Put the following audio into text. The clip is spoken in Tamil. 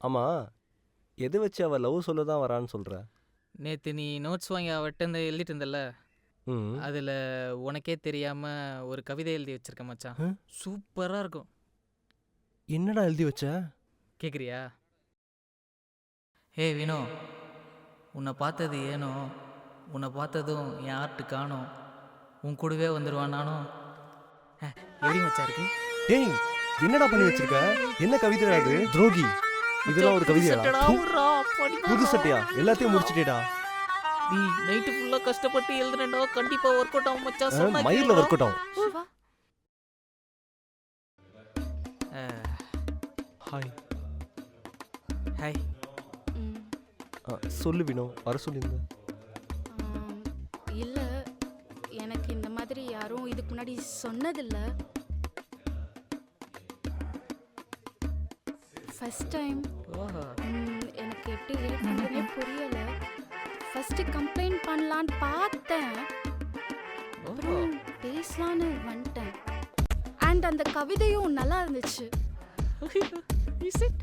ஆமா, எது வச்சு அவ லவ் சொல்ல தான் வரான்னு சொல்ற? நேற்று நீ நோட்ஸ் வாங்கி அவட்ட இருந்து எழுதிட்டு இருந்தல, ம். அதில் உனக்கே தெரியாமல் ஒரு கவிதை எழுதி வச்சிருக்கேன் மச்சான். ஆ? சூப்பராக இருக்கும். என்னடா எழுதி வச்ச? கேட்குறியா? ஹே வினோ, உன்னை பார்த்தது ஏனோ, உன்னை பார்த்ததும் என் ஆர்ட்டு காணோம், உன் கூடவே வந்துடுவான் நானும். எப்படி மச்சா இருக்கு? டேய், என்னடா பண்ணி வச்சிருக்க? என்ன கவிதைடா இது? துரோகி. இதெல்லாம் ஒரு கவிதையாடா? புது சட்டையா? எல்லாத்தையும் முடிச்சிட்டேடா. நீ நைட்டு ஃபுல்லாக கஷ்டப்பட்டு எழுதுறேன்டா, கண்டிப்பாக ஒர்க் அவுட் ஆகும் மச்சான். சொன்னா மயிரில் கேளுடா. ஒர்க் அவுட் ஆகும். சிவா ஹாய். ஹாய். ம், சொல்லு வினோ, வர சொல்லியிருந்த. ஆம், இல்ல எனக்கு இந்த மாதிரி யாரும் இதுக்கு முன்னாடி சொன்னதில்ல. First time. ஓஹோ. எனக்கு எப்படி இருக்குன்னு புரியல. ஃபர்ஸ்ட் கம்ப்ளைண்ட் பண்ணலான்னு பார்த்தேன், ஓஹோ. அப்புறம் பேசலான்னு வந்துட்டேன். அண்ட் அந்த கவிதையும் நல்லா இருந்துச்சு. Is it?